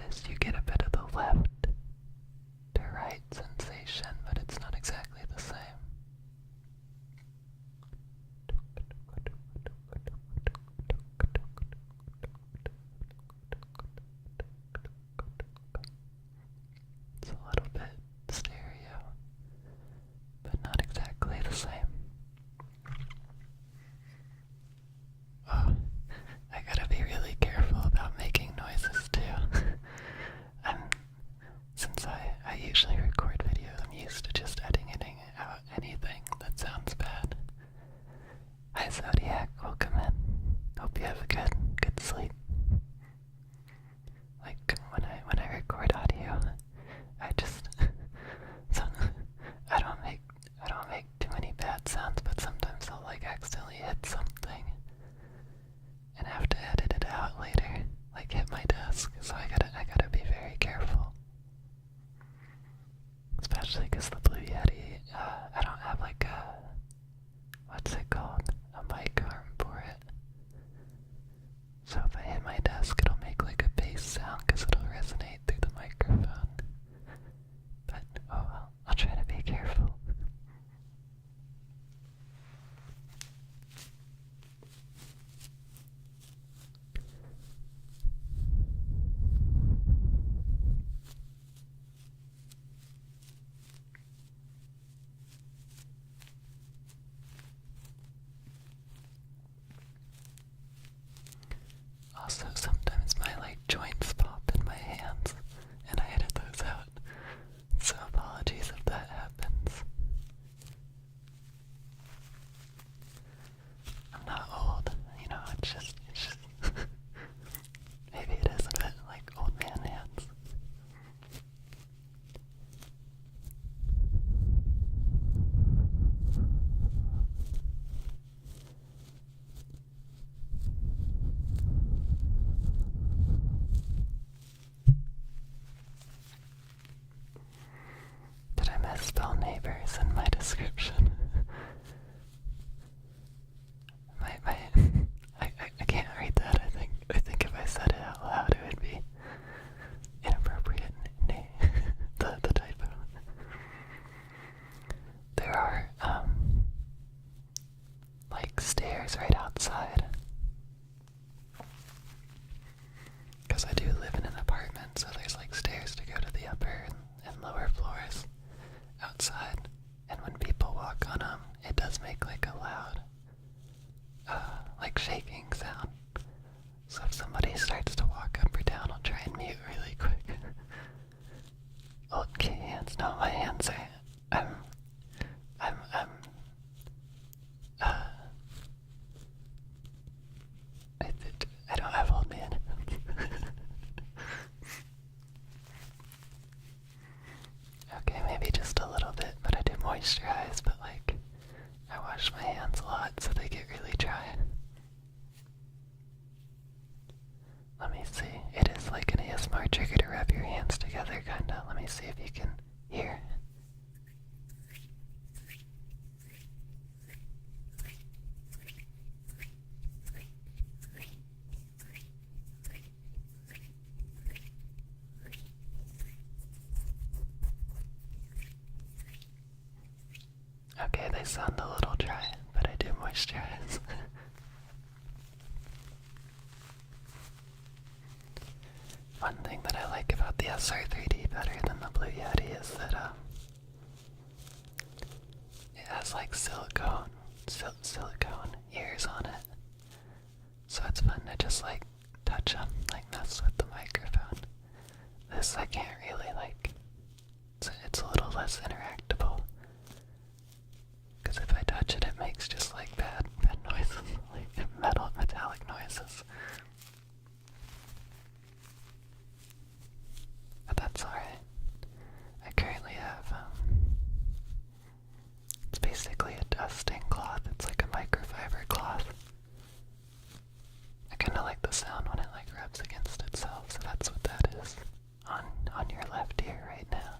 notice you get a bit of the left to right sensation, but it's not exactly the same. It's a little bit stereo, but not exactly the same. Oh, I gotta be really careful about making noises too. Since I usually record videos, I'm used to just editing out anything that sounds bad. Hi Zodiac, welcome in. Hope you have a good sleep. Like when I record audio, I just I don't make too many bad sounds, but sometimes I'll like accidentally hit something and have to edit it out later, like hit my desk. So I gotta be very careful. Especially because the Blue Yeti, I don't have like what's it called? A mic arm for it. So if I hit my desk, it'll make like a bass sound because it'll resonate through the microphone. But, oh well, I'll try to be careful. Also, sometimes my joints pop in my hands, and I edit those out. So apologies if that happens. I'm not old, it's just maybe it is a bit like old man hands. Did I misspell neighbors in my description? I can't read that, I think if I said it out loud it would be inappropriate. The typo. There are stairs right outside. Because I do live in an apartment, so there's stairs to go to the upper and lower floors outside. And when people walk on them, it does make a loud shaking sound. So if somebody starts to walk up or down, I'll try and mute really quick. Okay, hands. No, my hands are. I don't have old man hands. Okay, maybe just a little bit, but I do moisturize, but I wash my hands a lot so they get really dry. Let me see. It is like an ASMR trigger to rub your hands together, kinda. Let me see if you can hear. Okay, they sound a little dry, but I do moisturize. One thing that I like about the SR3D better than the Blue Yeti is that it has silicone ears on it. So it's fun to just touch them, mess with the microphone. This I can't really it's a little less interactable. Because if I touch it, it makes just bad noises, metallic noises. But that's alright. I currently have, it's basically a dusting cloth. It's like a microfiber cloth. I kinda like the sound when it rubs against itself, so that's what that is on your left ear right now.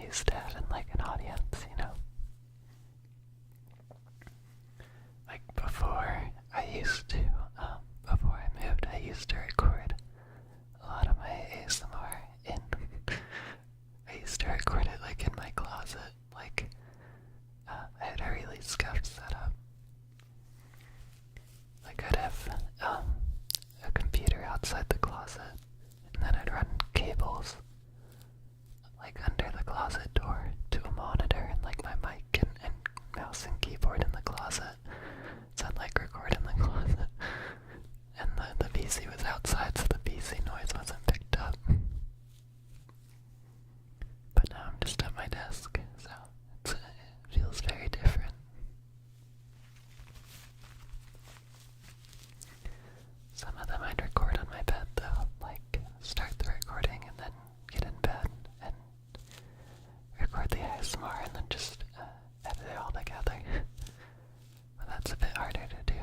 used to having like an audience, you know? Like before I moved, I used to record a lot of my ASMR in, I used to record it like in my closet, like, I had a really scuffed setup. Like I'd have, a computer outside the closet, and then I'd run cables, like under the closet door to a monitor, and like my mic and mouse and keyboard in the closet. So I'd like record in the closet. And the PC was outside, so the PC noise wasn't picked up. But now I'm just at my desk, so it feels very different. Some of them I'd record on my bed though, like start the recording and then get in bed and record the ASMR and then just edit it all together. But that's a bit harder to do.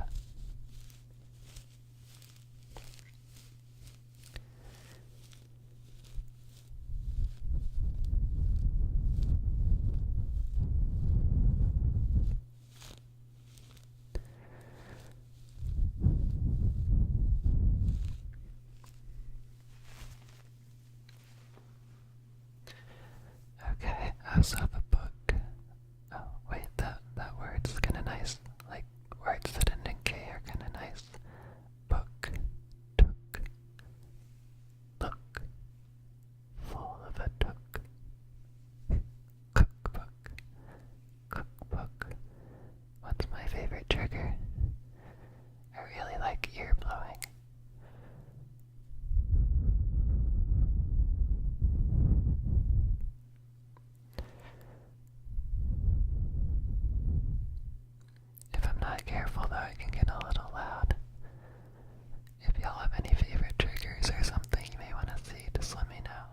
Okay, I also have a book. Oh, wait, that word's kinda nice. Like, words that end in K are kinda nice. Book, took, look, full of a took. Cookbook, cookbook. What's my favorite trigger? I really like ear blowing. If I'm not careful though, it can get a little loud. If y'all have any favorite triggers or something you may want to see, just let me know.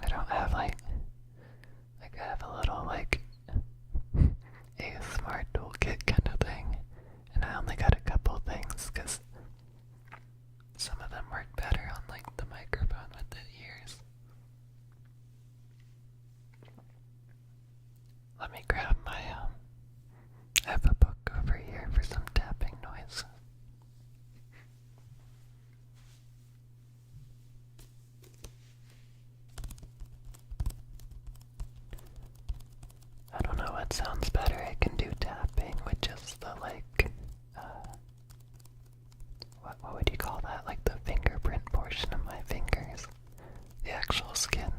I don't have like I have a little like ASMR toolkit kind of thing, and I only got a couple things because some of them work better on like the microphone with the ears. Let me grab my I have a book over here for some tapping noise. I don't know what sounds better. I can do tapping with just the like, what would you call that? Like the fingerprint portion of my fingers, the actual skin.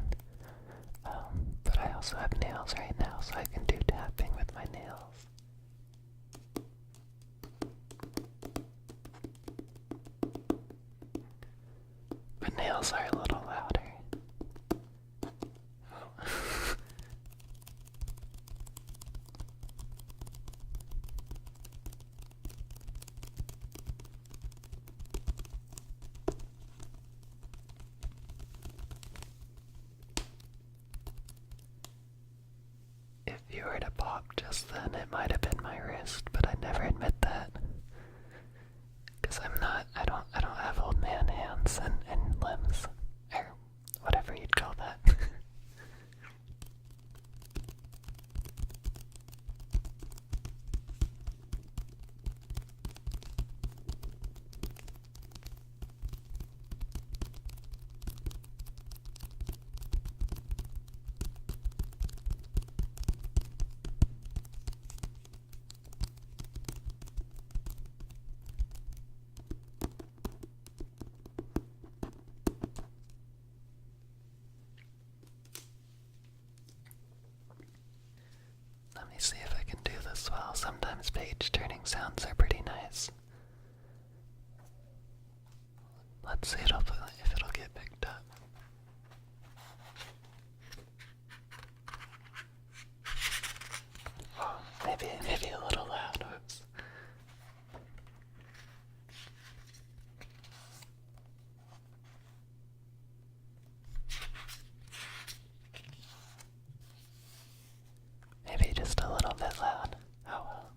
But I also have nails right now, so I can do tapping with my nails. But nails are a little louder. If you were to pop just then, it might have been my wrist, but I never admit that. Because I don't have old man hands and limbs, or whatever you'd call that. Let me see if I can do this well. Sometimes page turning sounds are pretty nice. Let's see if it'll get picked up. Oh, maybe a little loud. Oops. Maybe just a little bit loud. Oh well.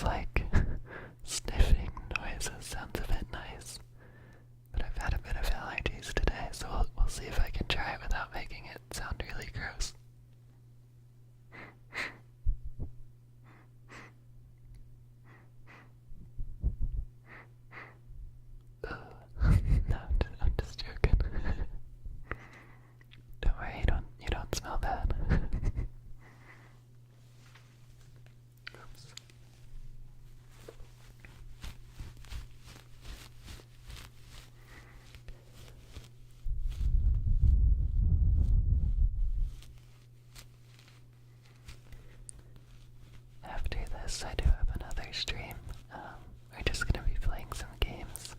those like sniffing noises sounds a bit nice. But I've had a bit of allergies today, so we'll see if I can try it without making it sound really gross. No, I'm just joking. Don't worry, you don't smell bad. Oops. After this, I do have another stream. We're just gonna be playing some games.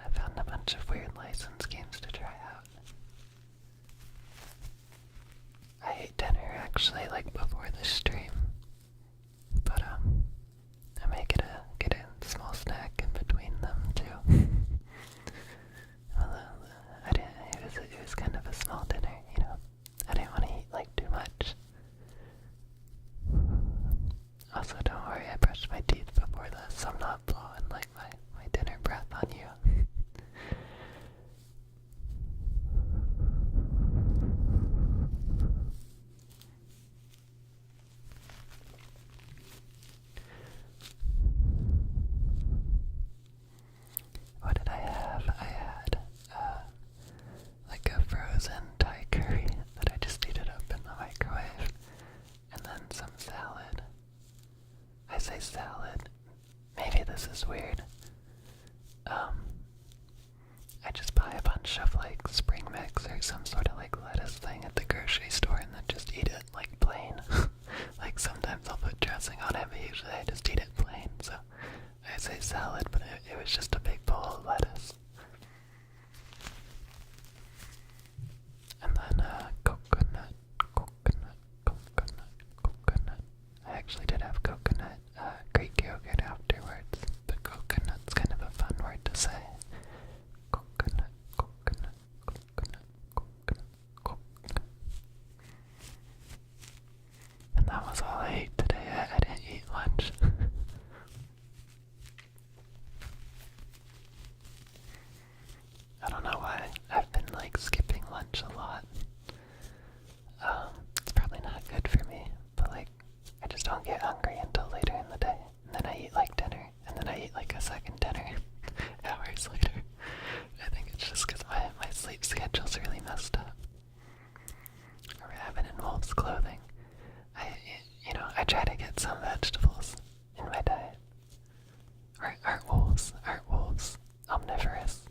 I found a bunch of weird license games to try out. I ate dinner actually, like before the stream, but I may get a small snack in between them too. Although I didn't, it was kind of a small dinner, you know. I didn't want to eat like too much. Also, don't worry, I brushed my teeth before this, so I'm not blowing like my dinner breath on you. What did I have? I had like a frozen Thai curry that I just heated up in the microwave, and then some salad. I say salad. Maybe this is weird. I just buy a bunch of like spring mix or some sort of like lettuce thing at the grocery store and then just eat it like plain. Like sometimes I'll put dressing on it, but usually I just eat it plain. So I say salad, but it was just a big bowl of lettuce. And then coconut. I actually did have coconut Greek yogurt afterwards, but coconut's kind of a fun word to say. Coconut. And that was all I ate today. I didn't eat lunch. I don't know why. I've been like skipping lunch a lot. It's probably not good for me, but like I just don't get hungry until later in the day. And then I eat like dinner, and then I eat like a second dinner hours later. I think it's just because my sleep schedule's really messed up. A rabbit in wolf's clothing. I try to get some vegetables in my diet. Aren't wolves omnivorous?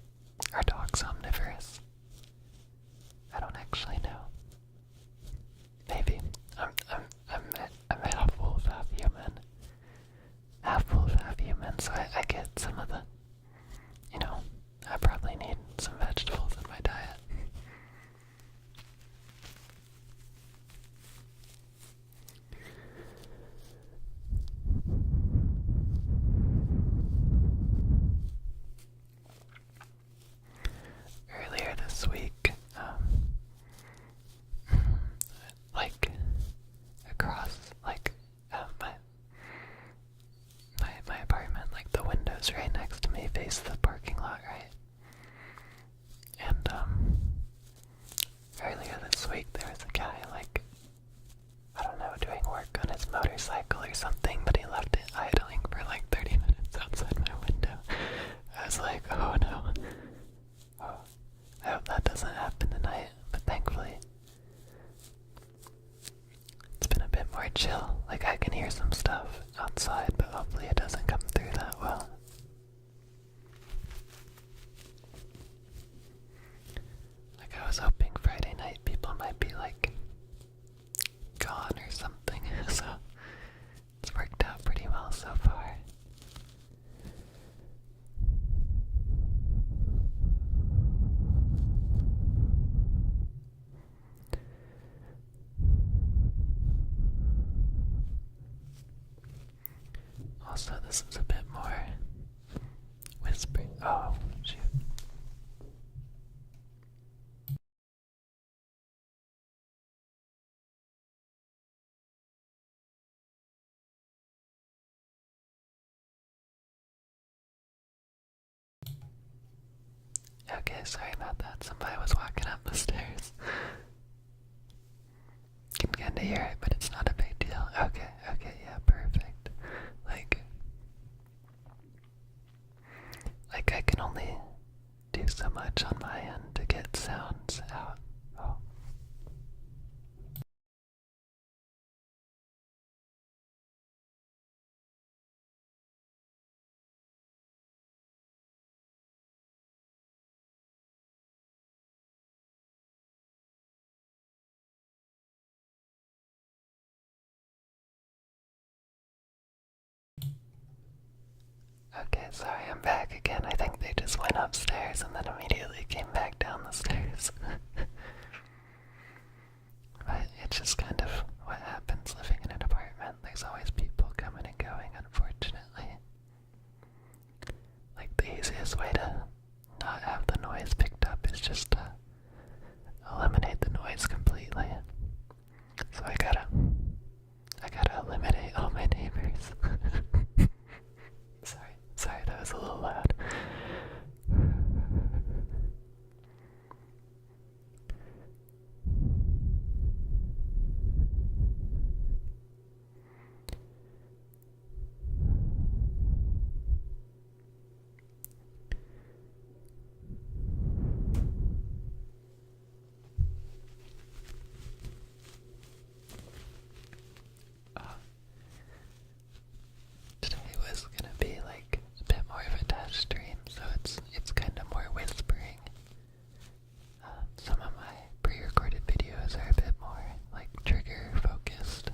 Are dogs omnivorous? I don't actually know. Maybe. I'm half wolf, half human. Half wolf, half human, so I get some of the, I probably need some vegetables in my diet. Earlier this week, like across my apartment, like the windows right next to me face the parking lot, right? And earlier this week there was a guy like, I don't know, doing work on his motorcycle or something, but he left it idling for like 30 minutes outside my window. I was like, oh no. Oh, I hope that doesn't happen tonight, but thankfully it's been a bit more chill. Like I can hear some stuff outside, but hopefully it doesn't come through that well. Like I was hoping Friday night people might be like gone or something, so it's worked out pretty well so far. Also, this is a bit more whispering. Oh, shoot. Okay, sorry about that. Somebody was walking up the stairs. Can kinda hear it, but it's not a big deal. Okay, okay, yeah, perfect. Like I can only do so much on my end to get sounds out. Oh. Okay, sorry, I'm back again. I think they just went upstairs and then immediately came back down the stairs. But it's just kind of what happens living in an apartment. There's always people coming and going, unfortunately. Like, the easiest way to not have the noise picked up is just to eliminate the noise completely. So I gotta eliminate all my neighbors. Sorry, that was a little loud. Today was gonna be like a bit more of a test stream, so it's kind of more whispering. Some of my pre-recorded videos are a bit more like trigger focused,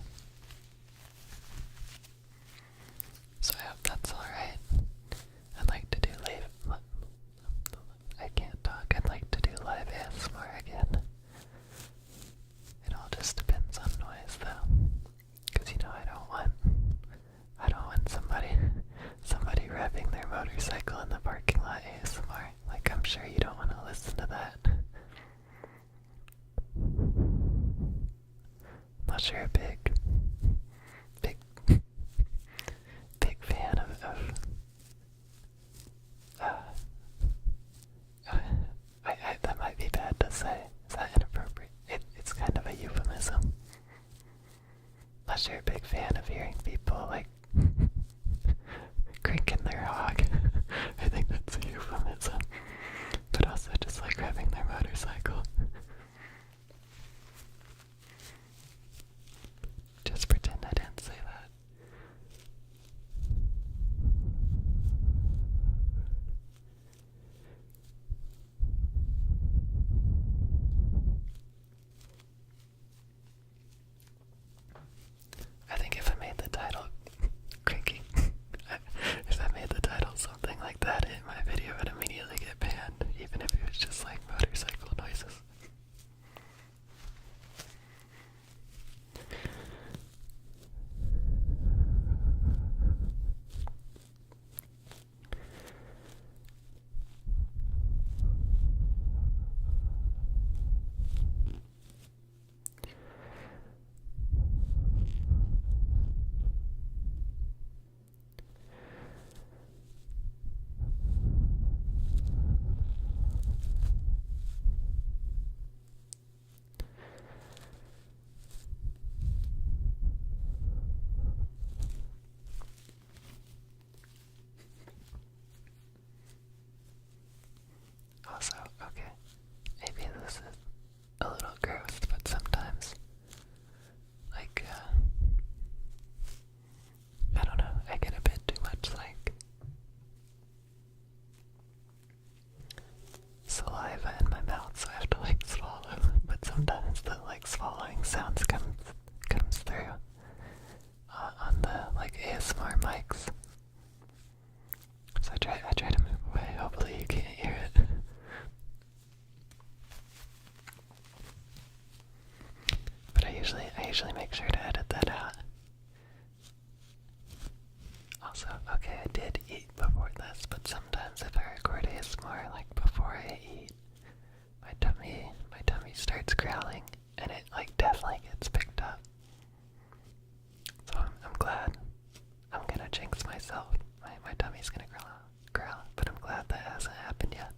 so I hope that's alright. I'd like to do live. I can't talk. I'd like to do live ASMR again. It all just depends on noise, though, because you know I don't want somebody revving their motorcycle in the parking lot ASMR. Like, I'm sure you don't want to listen to that. Unless you're a big fan of that might be bad to say. Is that inappropriate? It's kind of a euphemism. Unless you're a big fan of hearing people like cranking their hog. I think that's a euphemism. But also just like revving their motorcycle. Just pretend I didn't say that. I think if I made the title cranking, if I made the title something like that, my video would immediately get banned, even if it was just like motorcycle noises. Also, okay, maybe this is a little gross, but sometimes, like, I don't know, I get a bit too much, like, saliva in my mouth, so I have to, like, swallow, but sometimes the, like, swallowing sounds comes through on the, like, ASMR mics. So I try to move away, hopefully you can't hear it. But I usually make sure to edit that out. Also, okay, I did eat before this, but sometimes if I record ASMR, like before I eat, my tummy starts growling, and it like definitely gets picked up. So I'm glad. I'm gonna jinx myself. My tummy's gonna growl, but I'm glad that hasn't happened yet.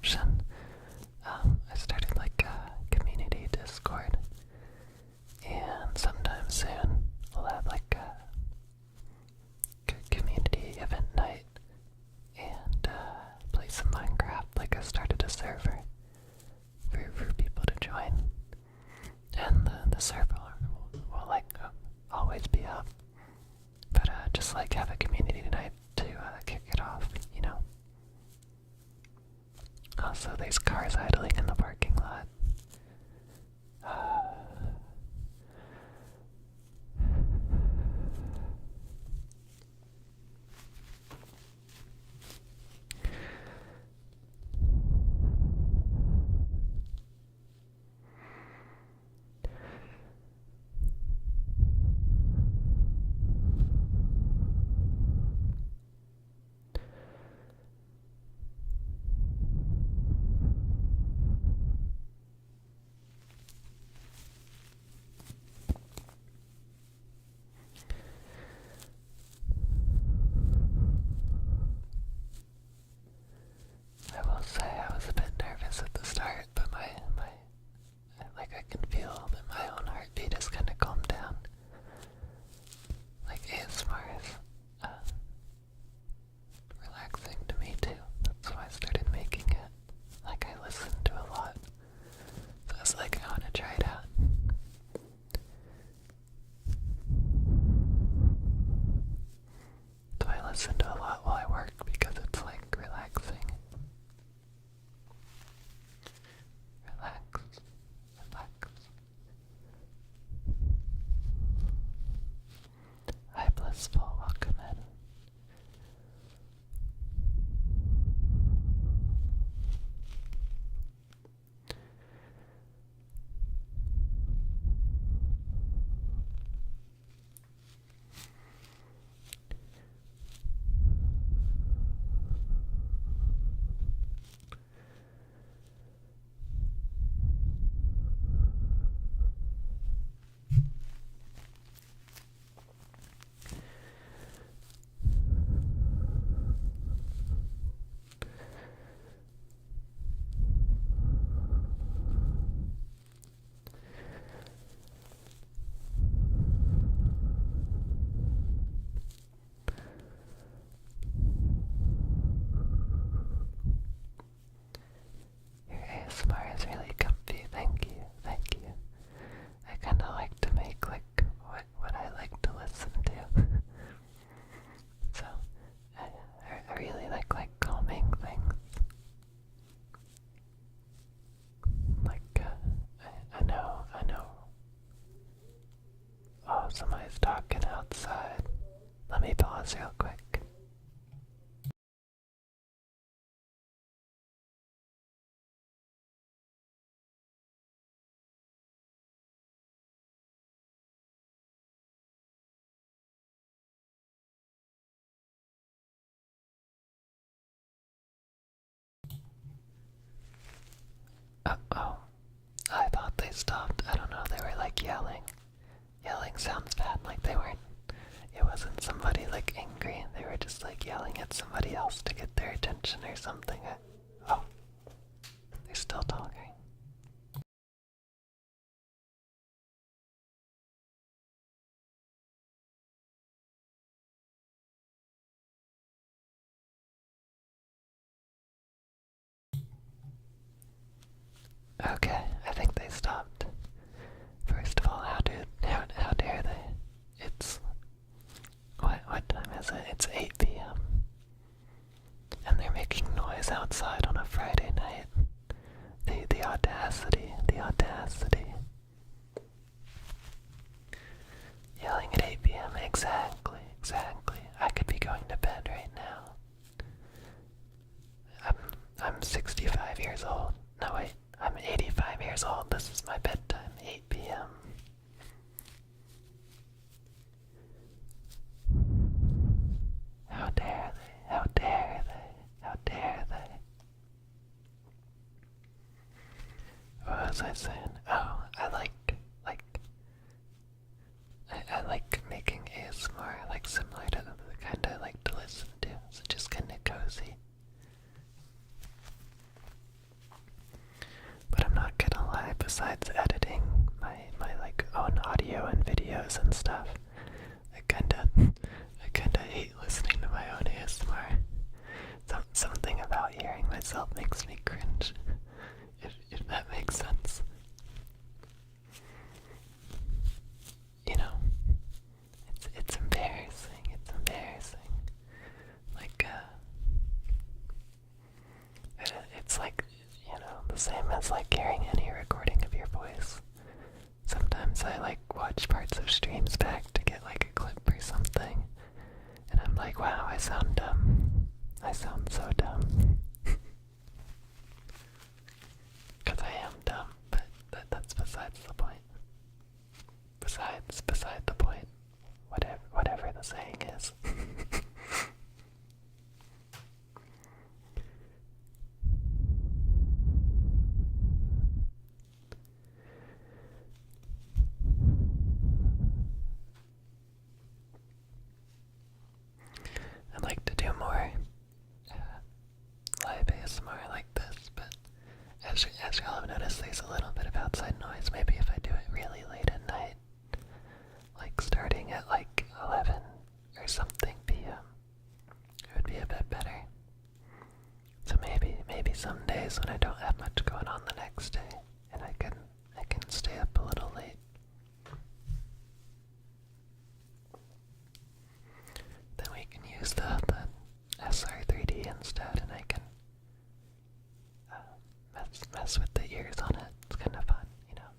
description. I started like a community Discord, and sometime soon we'll have like a community event night and play some Minecraft. Like I started a server for people to join, and the server will like always be up. But just like have a community night to kick it off, you know. Also, there's cars idling in the parking lot. I will say I was a bit nervous at the start, but my like I can feel that my own heartbeat has kind of calmed down. Like ASMR is relaxing to me too. That's why I started making it. Like I listened to a lot, so I was like, I want to try it out. So I listen to a lot while I work because it's like relaxing. Relax, relax. Hi, Blissful, welcome in. Your ASMR is really comfy, thank you, thank you. I kinda like to make like what I like to listen to. So I really like calming things. Like I know. Oh, somebody's talking outside. Let me pause real quick. Oh, I thought they stopped. I don't know, they were like yelling. Yelling sounds bad, like they weren't. It wasn't somebody like angry, they were just like yelling at somebody else to get their attention or something. Oh, they're still talking. Okay, I think they stopped. First of all, how dare they? It's what time is it? It's 8 p.m. and they're making noise outside on a Friday night. The audacity, the audacity. Yelling at 8 p.m. Exactly. I could be going to bed right now. I'm 65 years old. No wait, I'm 85 years old. This is my bedtime, 8 p.m. How dare they? How dare they? How dare they? What was I saying? Oh, I like making ASMR like similar to the kind I like to listen to. So just kinda cozy. besides editing my like own audio and videos and stuff, I kinda hate listening to my own ASMR. Something about hearing myself makes me cringe, if that makes sense. You know, it's embarrassing. It's embarrassing. Like it's like, you know, the same as like hearing any recording of your voice. Sometimes I like watch parts of streams back to get like a clip or something, and I'm like, wow, I sound dumb. I sound so dumb. Because I am dumb, but that's besides the point. Beside the point. Whatever the saying is. I'd like to do more live ASMR like this, but as y'all have noticed, there's a little bit of outside noise. Maybe if I do it really late at night, like starting at like 11 or something p.m., it would be a bit better. So maybe some days when I don't have much going on the next day, and I can stay up a little late. Then we can use the SR3D instead, and I can mess with the ears on it. It's kind of fun, you know.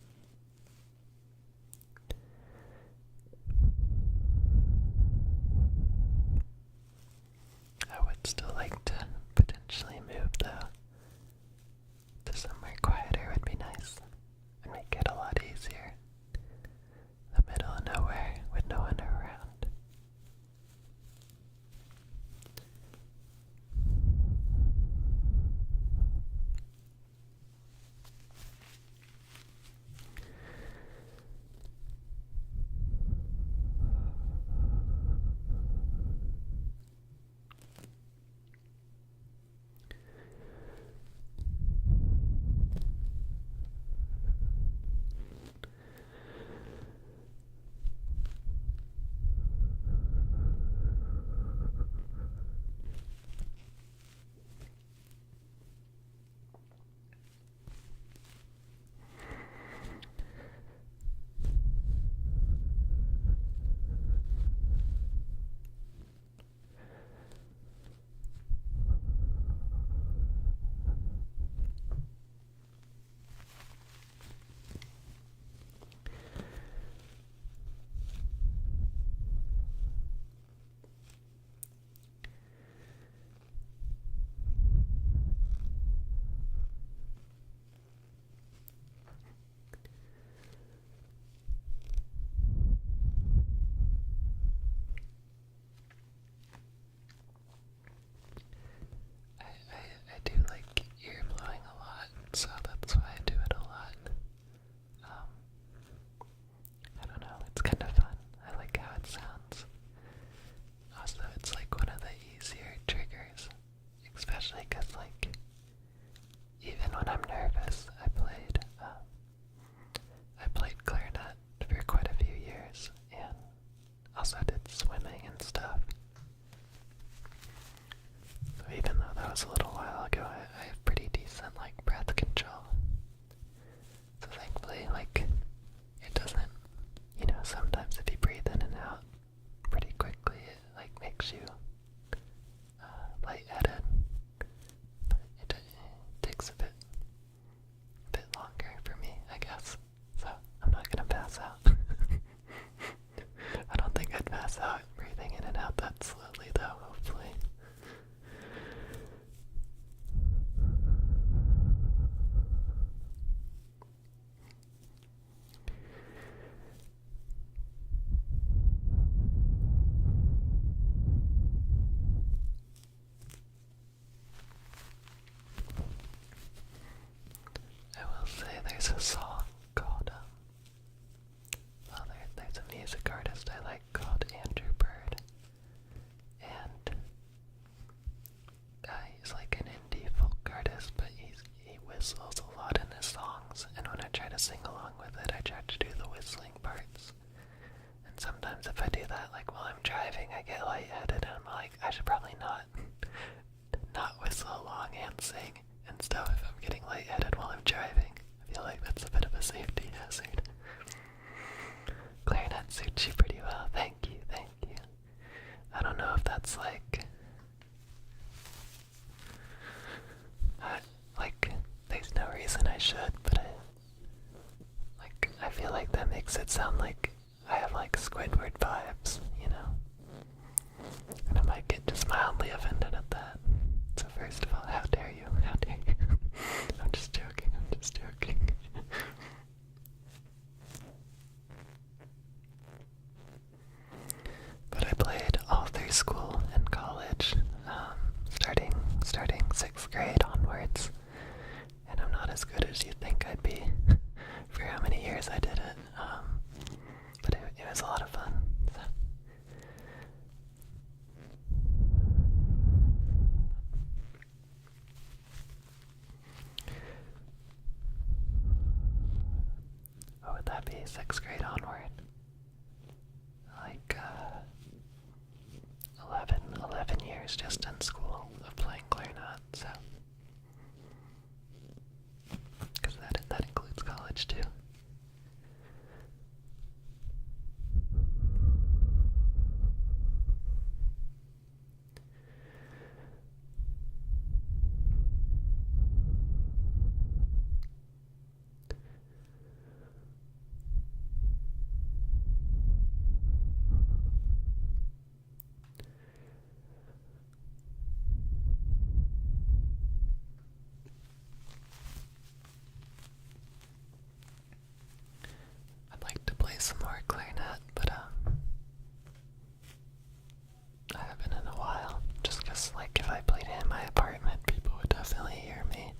I would still like to potentially move though to somewhere quieter. Would be nice and make it a lot easier. The middle of nowhere with no one around. I do like ear blowing a lot, so that's why I do it a lot. I don't know, it's kind of fun. I like how it sounds. Also, it's like one of the easier triggers, especially because like, even when I'm nervous, I played clarinet for quite a few years, and also did swimming and stuff. So even though that was a little while ago, I have pretty decent like breath control. So thankfully, like, it doesn't, you know, sometimes if you breathe in and out pretty quickly, it like makes you lightheaded. But it takes a bit longer for me, I guess. So I'm not gonna pass out. I don't think I'd pass out breathing in and out that slowly though, hopefully. I will say there's a song called, there's a music artist I like called Andrew Bird, and he's like an indie folk artist, but he whistles a lot in his songs, and when I try to sing along with it. I try to do the whistling parts. And sometimes if I do that, like while I'm driving, I get lightheaded and I'm like, I should probably not whistle along and sing and stuff if I'm getting lightheaded while I'm driving. I feel like that's a bit of a safety hazard. Clarinet suits you pretty well. Thank you, thank you. I don't know if that's like there's no reason I should, but I feel like that makes it sound like I have like Squidward vibes, you know? And I might get just mildly offended at that. So first of all, how dare you? How dare you? I'm just joking, I'm just joking. But I played all through school and college, starting 6th grade onwards. And I'm not as good as you'd think I'd be for how many years I did it. But it was a lot of fun. So. What would that be? 6th grade onward? Like 11 years just in school of playing clarinet, so. Because that includes college too. I'd like to play some more clarinet, but I haven't in a while. Just 'cause like if I played it in my apartment, people would definitely hear me,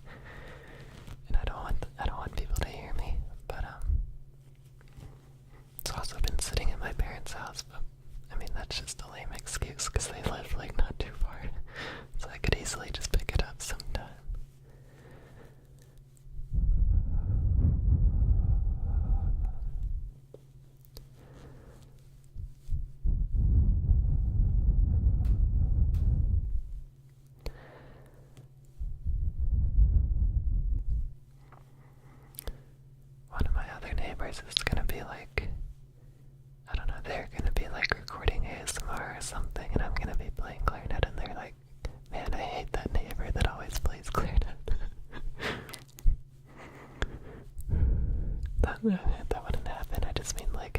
and I don't want people to hear me. But it's also been sitting in my parents' house. But I mean that's just a lame excuse 'cause they live like not too far, so I could easily just pick it up sometime. One of my other neighbors is gonna be like, I don't know, they're gonna be like recording ASMR or something, and I'm gonna be playing clarinet, and they're like, man, I hate that neighbor that always plays clarinet. that wouldn't happen. I just mean like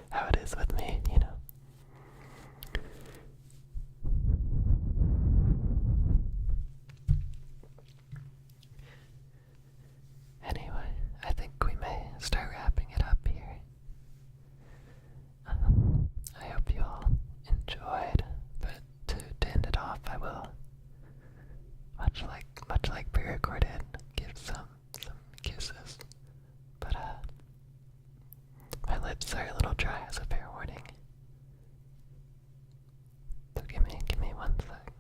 how it is with me, you know. Anyway, I think we may start wrapping it up here. I hope you all enjoyed, but to end it off, I will, much like pre-recorded, give some kisses. But my lips are a little dry, as a fair warning. So give me 1 sec.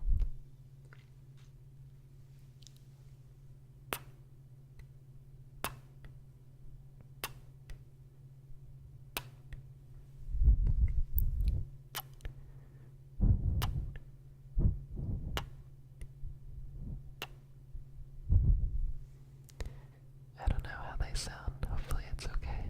I don't know how they sound. Hopefully it's okay.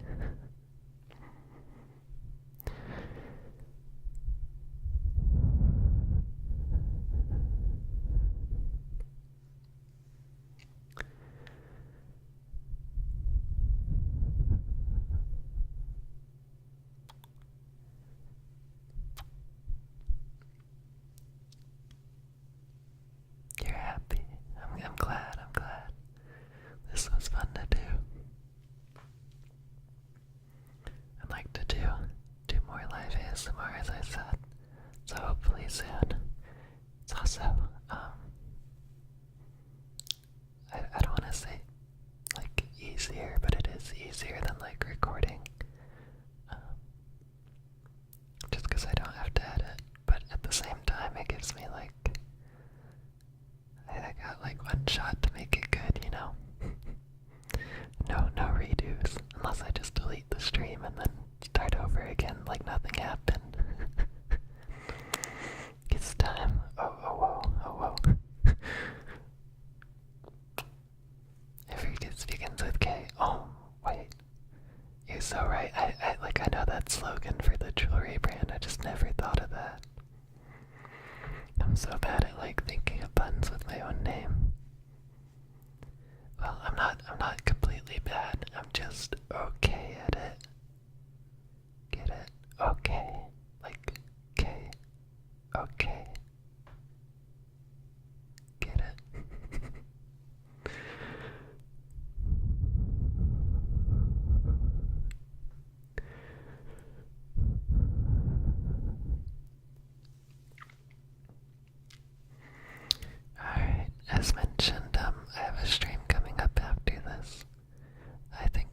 You're happy. I'm glad. This was fun to do. I'd like to do more live ASMR, as I said. So hopefully soon. It's also, I don't want to say like easier, but it is easier than like recording. Just 'cause I don't have to edit, but at the same time it gives me like, I got like 1 shot to make it good, you know? No redos. so right. I know that slogan for the jewelry brand. I just never thought of that. I'm so bad at like thinking of puns with my own name. Well, I'm not completely bad. I'm just okay at it. Get it? Okay. Like okay. Okay. Get it? Alright, as mentioned, I have a stream coming up after this. I think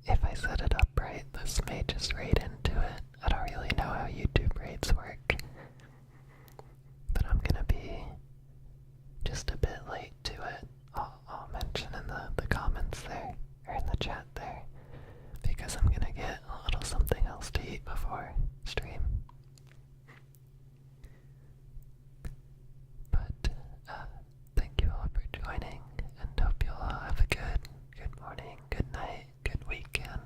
if I set it up right, this may just raid into it. I don't really know how YouTube raids work. But I'm gonna be just a bit late to it. I'll mention in the comments there, or in the chat there, because I'm gonna get a little something else to eat before stream. But thank you all for joining, and hope you all have a good morning, good night, good weekend.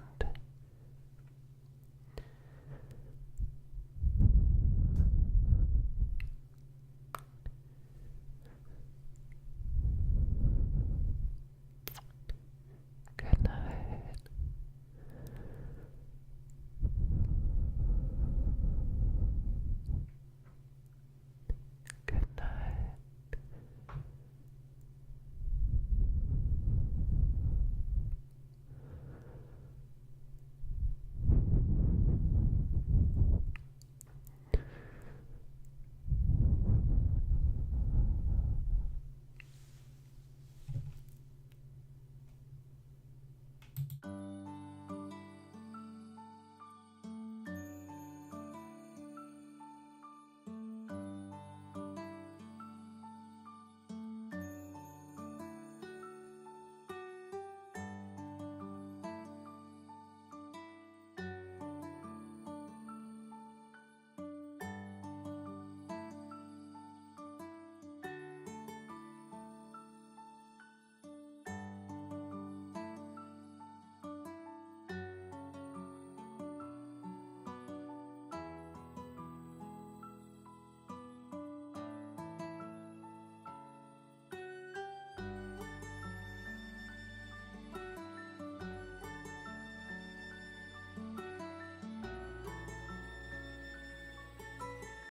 Good night. Good night.